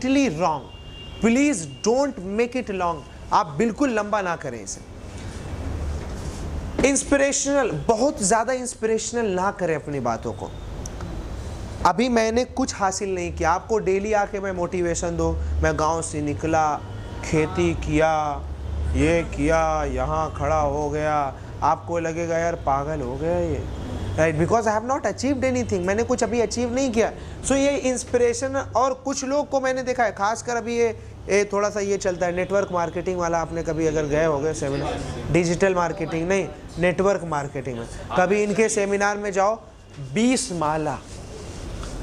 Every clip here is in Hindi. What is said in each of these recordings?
Completely wrong. Please don't make it long, आप बिल्कुल लंबा ना करें इसे। इंस्पिरेशनल, बहुत ज्यादा इंस्पिरेशनल ना करें अपनी बातों को। अभी मैंने कुछ हासिल नहीं किया, आपको डेली आके मैं मोटिवेशन दो, मैं गांव से निकला, खेती किया, ये किया, यहाँ खड़ा हो गया, आपको लगेगा यार पागल हो गया ये, right, because I have not achieved anything, मैंने कुछ अभी अचीव नहीं किया। सो ये इंस्पिरेशन, और कुछ लोग को मैंने देखा है, खासकर अभी ये थोड़ा सा ये चलता है नेटवर्क मार्केटिंग वाला, आपने कभी अगर गए होंगे सेमिनार, डिजिटल मार्केटिंग नहीं, नेटवर्क मार्केटिंग में, कभी इनके सेमिनार में जाओ, 20 माला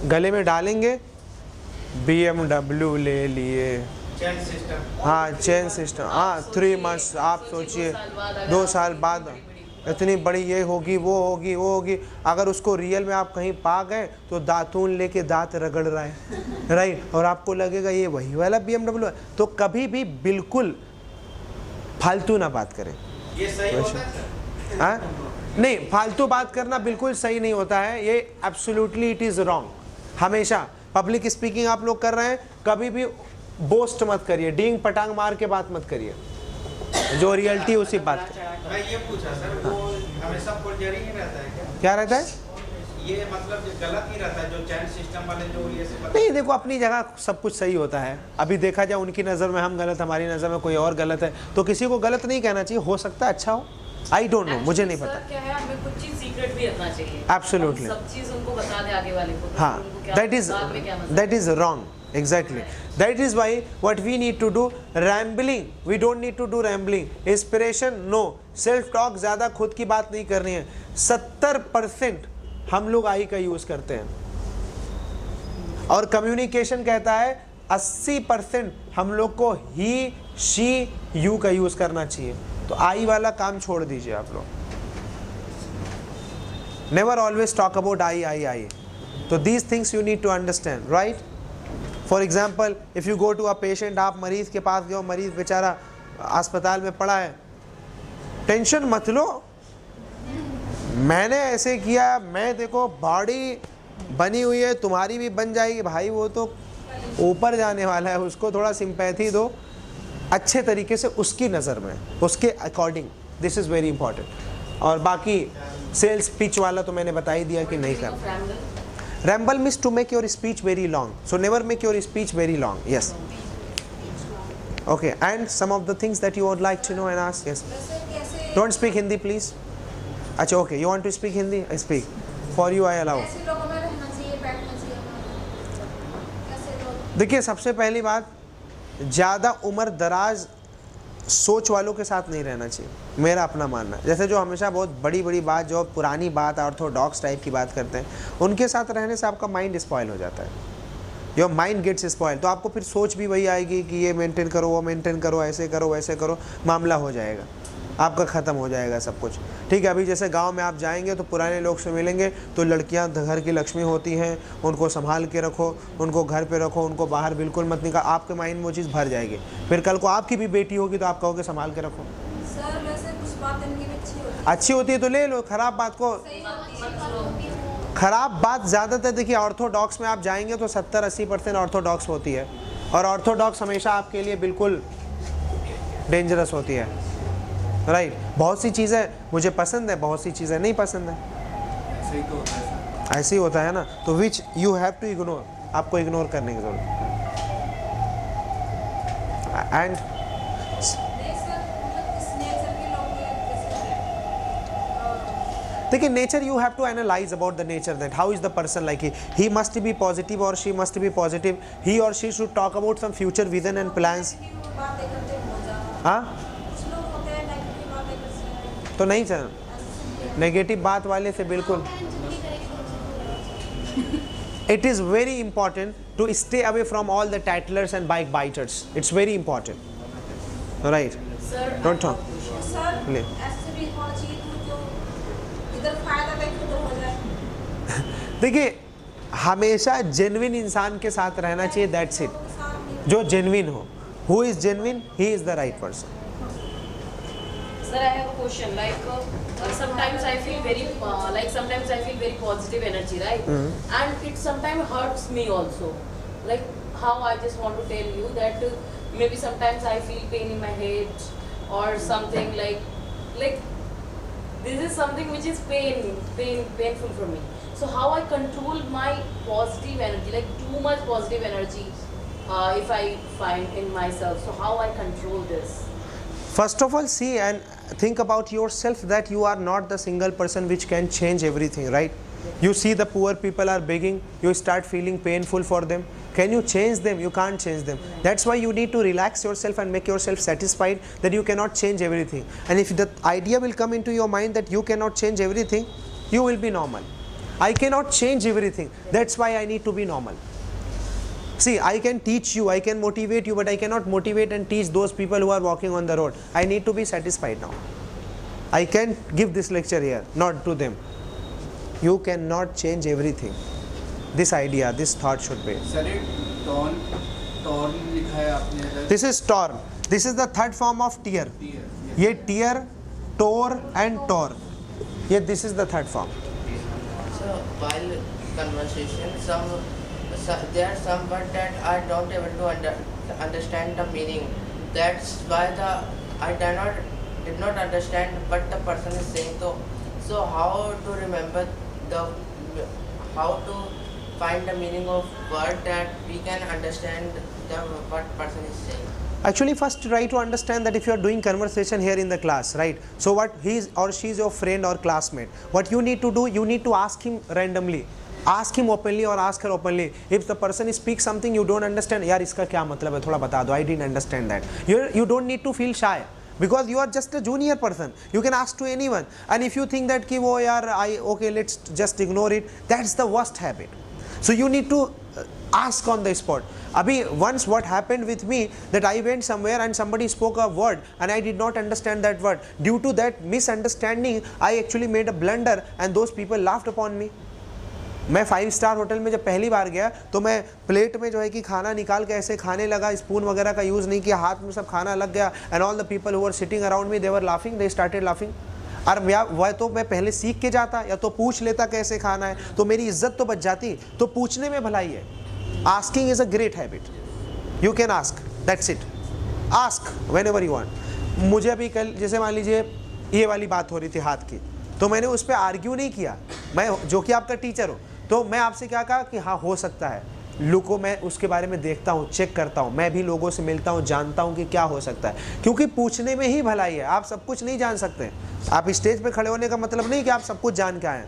गले में डालेंगे, BMW ले लिए, हाँ चेन सिस्टम, हाँ 3 मंथ्स, आप सोचिए 2 साल बाद इतनी बड़ी ये होगी, वो होगी, वो होगी। अगर उसको रियल में आप कहीं पा गए तो दातून लेके दांत रगड़ रहा है, राइट, और आपको लगेगा ये वही वाला BMW है। तो कभी भी बिल्कुल फालतू ना बात करें। ये सही होता है सर? हाँ नहीं, फालतू बात करना बिल्कुल सही नहीं होता है, ये एब्सोल्युटली इट इज़ रॉन्ग। हमेशा पब्लिक स्पीकिंग आप लोग कर रहे हैं, कभी भी बोस्ट मत करिए, डींग पटांग मार के बात मत करिए, जो रियलिटी उसी बात कर। मैं ये पूछा सर, वो हमेशा फुलझड़ी ही रहता है क्या रहता है? ये मतलब गलत ही रहता है, जो चैन सिस्टम वाले जो ये से नहीं, देखो अपनी जगह सब कुछ सही होता है। अभी देखा जाए उनकी नज़र में हम गलत, हमारी नज़र में कोई और गलत है, तो किसी को गलत नहीं कहना चाहिए, हो सकता है अच्छा हो, आई डोंट नो, मुझे नहीं पता। क्या है, हमें कुछ चीज सीक्रेट भी रखना चाहिए, एब्सोल्युटली, सब चीज उनको बता दे आगे वाले को, हाँ, that is wrong, exactly, that is why what we need to do, rambling, we don't need to do rambling, inspiration no, self talk ज़्यादा खुद की बात नहीं करनी है। 70% हम लोग आई का यूज़ करते हैं, और कम्युनिकेशन कहता है 80% हम लोग को ही, शी, यू का यूज़ करना चाहिए। तो आई वाला काम छोड़ दीजिए आप लोग। Never always talk about I. तो these things you need to understand, right. For example, if you go to a patient, आप मरीज़ के पास गए, मरीज़ बेचारा अस्पताल में पड़ा है, टेंशन मत लो, मैंने ऐसे किया, मैं देखो बॉडी बनी हुई है, तुम्हारी भी बन जाएगी भाई, वो तो ऊपर जाने वाला है, उसको थोड़ा सिंपैथी दो अच्छे तरीके से, उसकी नज़र में, उसके according, this is very important. और बाकी सेल्स पिच वाला तो मैंने बता ही दिया कि नहीं करना। Ramble means to make your speech very long, so never make your speech very long, yes, okay. And some of the things that you would like to know and ask, yes. Don't speak Hindi please. अच्छा okay, you want to speak Hindi, I speak, for you I allow. देखिए, सबसे पहली बात, ज़्यादा उम्र दराज सोच वालों के साथ नहीं रहना चाहिए, मेरा अपना मानना है। जैसे जो हमेशा बहुत बड़ी बड़ी बात, जो पुरानी बात, ऑर्थोडॉक्स टाइप की बात करते हैं, उनके साथ रहने से आपका माइंड स्पॉइल हो जाता है, योर माइंड गेट्स स्पॉइल। तो आपको फिर सोच भी वही आएगी कि ये मेंटेन करो, वो मेंटेन करो, ऐसे करो, वैसे करो, मामला हो जाएगा, आपका ख़त्म हो जाएगा सब कुछ, ठीक है। अभी जैसे गांव में आप जाएंगे तो पुराने लोग से मिलेंगे, तो लड़कियां घर की लक्ष्मी होती हैं, उनको संभाल के रखो, उनको घर पे रखो, उनको बाहर बिल्कुल मत निकाल, आपके माइंड में वो चीज़ भर जाएगी। फिर कल को आपकी भी बेटी होगी तो आप कहोगे संभाल के रखो। सर वैसे कुछ बात इनकी अच्छी होती है तो ले लो, खराब बात को, खराब बात ज़्यादातर देखिए ऑर्थोडॉक्स में आप जाएंगे तो 70-80% ऑर्थोडॉक्स होती है, और ऑर्थोडॉक्स हमेशा आपके लिए बिल्कुल डेंजरस होती है, राइट। बहुत सी चीज़ें मुझे पसंद है, बहुत सी चीज़ें नहीं पसंद है, ऐसे ही होता है ना। तो which you have to ignore, आपको इग्नोर करने की जरूरत। एंड देखिए, nature you have to analyse about the nature, that how is the person, like he must be positive और she must be positive, he और she should talk about some future vision and plans. हाँ, तो नहीं सर, नेगेटिव बात वाले से बिल्कुल। It is very important to stay away from all the tattlers and bike biters. It's very important, right? Sir, Don't talk. Sir ऐसे भी होना चाहिए जो इधर फायदा देखे तो हो जाए। देखिए, हमेशा जेन्युइन इंसान के साथ रहना चाहिए, दैट्स इट। जो जेन्युइन हो, who is genuine, he is the right person. Sir, I have a question. Like sometimes I feel very sometimes I feel very positive energy, right? And it sometimes hurts me also. Like how I just want to tell you that maybe sometimes I feel pain in my head or something like this is something which is painful for me. So how I control my positive energy, like too much positive energy, if I find in myself. So how I control this? First of all, see and think about yourself that you are not the single person which can change everything, right? You see the poor people are begging, you start feeling painful for them. Can you change them? You can't change them. That's why you need to relax yourself and make yourself satisfied that you cannot change everything. And if the idea will come into your mind that you cannot change everything, you will be normal. I cannot change everything. That's why I need to be normal. See, I can teach you, I can motivate you, but I cannot motivate and teach those people who are walking on the road. I need to be satisfied now. I can give this lecture here, not to them. You cannot change everything. This idea, this thought should be. Sir ये टॉर्न लिखा है आपने इधर. This is torn. This is the third form of tear. ये tear, tore and tore. ये this is the third form. So while conversation, there are some words that I don't able to understand the meaning. That's why I did not understand what the person is saying. So how to remember how to find the meaning of word that we can understand what person is saying. Actually, first try to understand that if you are doing conversation here in the class, right? So what he or she is your friend or classmate. What you need to do, you need to ask him randomly. Ask him openly or ask her openly. If the person speaks something you don't understand, यार इसका क्या मतलब है थोड़ा बता दो. I didn't understand that. You don't need to feel shy. Because you are just a junior person. You can ask to anyone. And if you think that ki wo yaar, okay, let's just ignore it. That's the worst habit. So you need to ask on the spot. Abhi, once what happened with me, that I went somewhere and somebody spoke a word and I did not understand that word. Due to that misunderstanding, I actually made a blunder and those people laughed upon me. मैं 5 स्टार होटल में जब पहली बार गया तो मैं प्लेट में जो है कि खाना निकाल के ऐसे खाने लगा, स्पून वगैरह का यूज़ नहीं किया, हाथ में सब खाना लग गया. And all the people who were sitting around me they were laughing, they started laughing. और वह तो मैं पहले सीख के जाता या तो पूछ लेता कैसे खाना है तो मेरी इज्जत तो बच जाती. तो पूछने में भलाई है. Asking is a great habit. You can ask, that's it. Ask when ever you want. मुझे अभी कल जैसे मान लीजिए ये वाली बात हो रही थी हाथ की, तो मैंने उस पर आर्ग्यू नहीं किया. मैं जो कि आपका टीचर हूँ तो मैं आपसे क्या कहा कि हाँ हो सकता है. लुक को मैं उसके बारे में देखता हूँ, चेक करता हूँ, मैं भी लोगों से मिलता हूँ, जानता हूँ कि क्या हो सकता है. क्योंकि पूछने में ही भलाई है. आप सब कुछ नहीं जान सकते. आप स्टेज पे खड़े होने का मतलब नहीं कि आप सब कुछ जान के आए.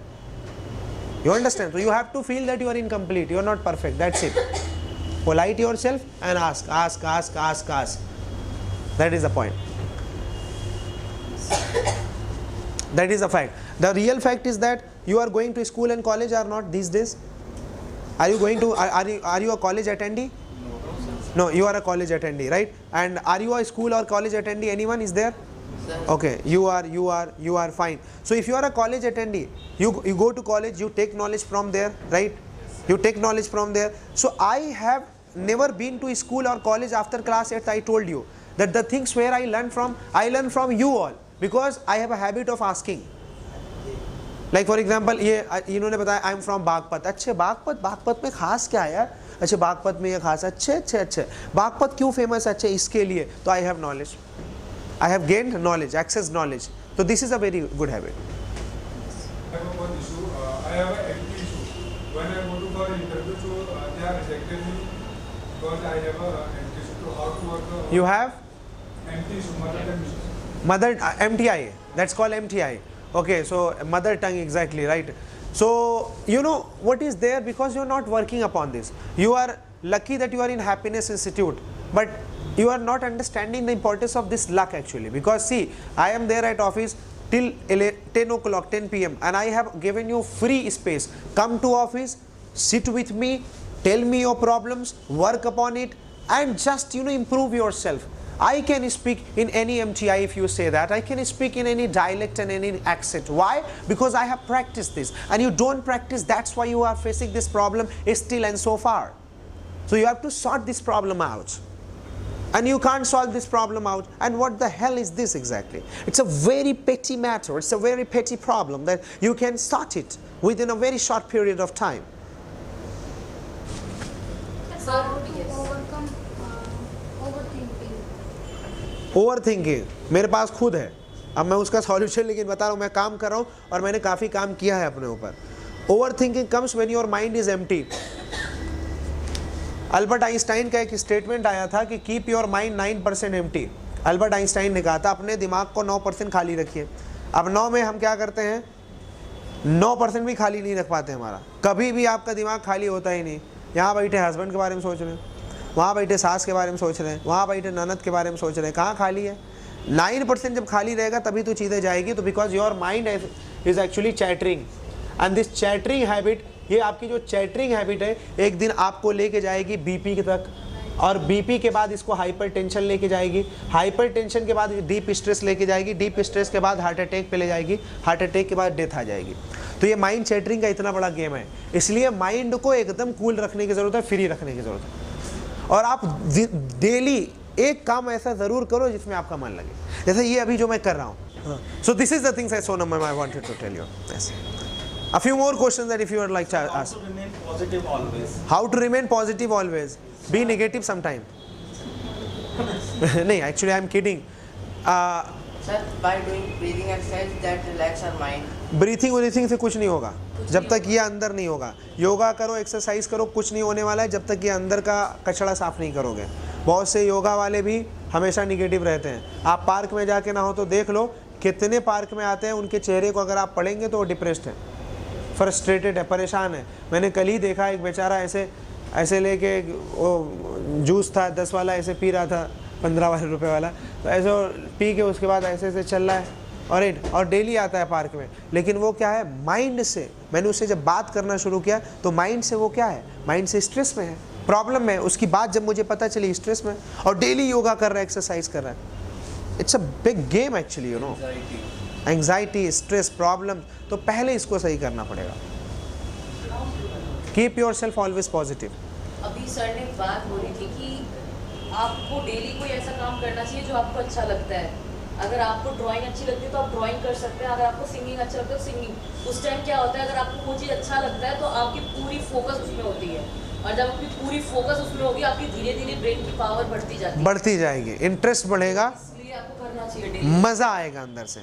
You understand? तो you have to feel that you are incomplete, you are not perfect. That's it. Polite yourself and ask ask ask ask ask. That is the point. That is a fact. The real fact is that you are going to school and college or not these days? Are you going to? Are you a college attendee? No, you are a college attendee, right? And are you a school or college attendee? Anyone is there? Sir. Okay, you are fine. So if you are a college attendee, you go to college, you take knowledge from there, right? You take knowledge from there. So I have never been to school or college after class 8. I told you that the things where I learn from you all. Because I have a habit of asking. Like for example, ये इन्होंने बताया I am from बागपत. अच्छे बागपत में खास क्या है यार? अच्छे बागपत में ये खास अच्छे बागपत क्यों फेमस है? अच्छे इसके लिए. तो I have knowledge. I have gained knowledge, access knowledge. So this is a very good habit. I have one issue. I have an empty issue. When I go to for interview, so they are rejected me because I have a empty issue. So how to work? You have Empty issue, mother tongue issue. mother MTI. That's called MTI. Okay, so mother tongue, exactly right. So you know what is there because you are not working upon this. You are lucky that you are in Happiness Institute, but you are not understanding the importance of this luck actually. Because see, I am there at office till 10 o'clock, 10 p.m. and I have given you free space. Come to office, sit with me, tell me your problems, work upon it, and just improve yourself. I can speak in any MTI if you say that. I can speak in any dialect and any accent. Why? Because I have practiced this. And you don't practice, that's why you are facing this problem still and so far. So you have to sort this problem out. And you can't solve this problem out. And what the hell is this exactly? It's a very petty matter. It's a very petty problem that you can sort it within a very short period of time. Sir, yes. Over thinking मेरे पास खुद है, अब मैं उसका सॉल्यूशन लेकिन बता रहा हूँ, मैं काम कर रहा हूँ और मैंने काफ़ी काम किया है अपने ऊपर। Over thinking comes when your mind is empty. Albert Einstein का एक स्टेटमेंट आया था कि keep your mind 9% empty. Albert Einstein ने कहा था अपने दिमाग को 9% खाली रखिए। अब 9 में हम क्या करते हैं, 9% भी खाली नहीं रख पाते हमारा। कभी भी आपका दिमाग खाली होता ही नहीं। यहाँ बैठे हस्बैंड के बारे में सोच रहे हैं, वहाँ बैठे सास के बारे में सोच रहे हैं, वहाँ बैठे ननद के बारे में सोच रहे हैं, कहाँ खाली है? 9% जब खाली रहेगा तभी तो चीज़ें जाएगी। तो because your mind is actually chattering, and this chattering habit, ये आपकी जो चैटरिंग हैबिट है एक दिन आपको लेके जाएगी बीपी तक, और बीपी के बाद इसको हाइपर टेंशन लेके जाएगी, हाइपर टेंशन के बाद डीप स्ट्रेस लेके जाएगी, डीप स्ट्रेस के बाद हार्ट अटैक पे ले जाएगी, हार्ट अटैक के बाद डेथ आ जाएगी। तो ये माइंड चैटरिंग का इतना बड़ा गेम है, इसलिए माइंड को एकदम कूल रखने की ज़रूरत है, फ्री रखने की ज़रूरत है। और आप डेली एक काम ऐसा ज़रूर करो जिसमें आपका मन लगे, जैसे ये अभी जो मैं कर रहा हूँ। So this is the things I सोनम I wanted to tell you. Yes, a few more questions that if you would like to ask. How to remain positive always? How to remain positive always? Be negative sometime. नहीं, actually I'm kidding. Sir, by doing breathing exercise that relax our mind. Breathing से कुछ नहीं होगा जब तक ये अंदर नहीं होगा। योगा करो, एक्सरसाइज करो, कुछ नहीं होने वाला है जब तक ये अंदर का कचरा साफ नहीं करोगे। बहुत से योगा वाले भी हमेशा निगेटिव रहते हैं। आप पार्क में जाके ना हो तो देख लो कितने पार्क में आते हैं, उनके चेहरे को अगर आप पढ़ेंगे तो वो डिप्रेस्ड है, फ्रस्ट्रेटेड है, परेशान है। मैंने कल ही देखा एक बेचारा ऐसे लेके वो जूस था 10 वाला ऐसे पी रहा था, 15 वाले रुपए वाला, तो ऐसे पी के उसके बाद ऐसे चल रहा है और डेली आता है पार्क में। लेकिन वो क्या है, माइंड से, मैंने उससे जब बात करना शुरू किया तो माइंड से वो क्या है, माइंड से स्ट्रेस में है, प्रॉब्लम में है। उसकी बात जब मुझे पता चली स्ट्रेस में, और डेली योगा कर रहा है, एक्सरसाइज कर रहा है। It's a big game actually, you know, anxiety, stress, problem. तो पहले इसको सही करना पड़ेगा। Keep your self always positive. अभी सर ने बात बोली थी कि आपको डेली कोई ऐसा काम करना चाहिए जो आपको अच्छा लगता है। अगर आपको ड्राइंग अच्छी लगती है तो आप ड्राइंग कर सकते हैं, अगर आपको सिंगिंग अच्छा लगता है तो सिंगिंग। उस टाइम क्या होता है, अगर आपको वो चीज़ अच्छा लगता है तो आपकी पूरी फोकस उसमें होती है, और जब आपकी पूरी फोकस उसमें होगी आपकी धीरे धीरे ब्रेन की पावर बढ़ती जाएगी, इंटरेस्ट बढ़ेगा, इसलिए आपको करना चाहिए डेली। मज़ा आएगा अंदर से।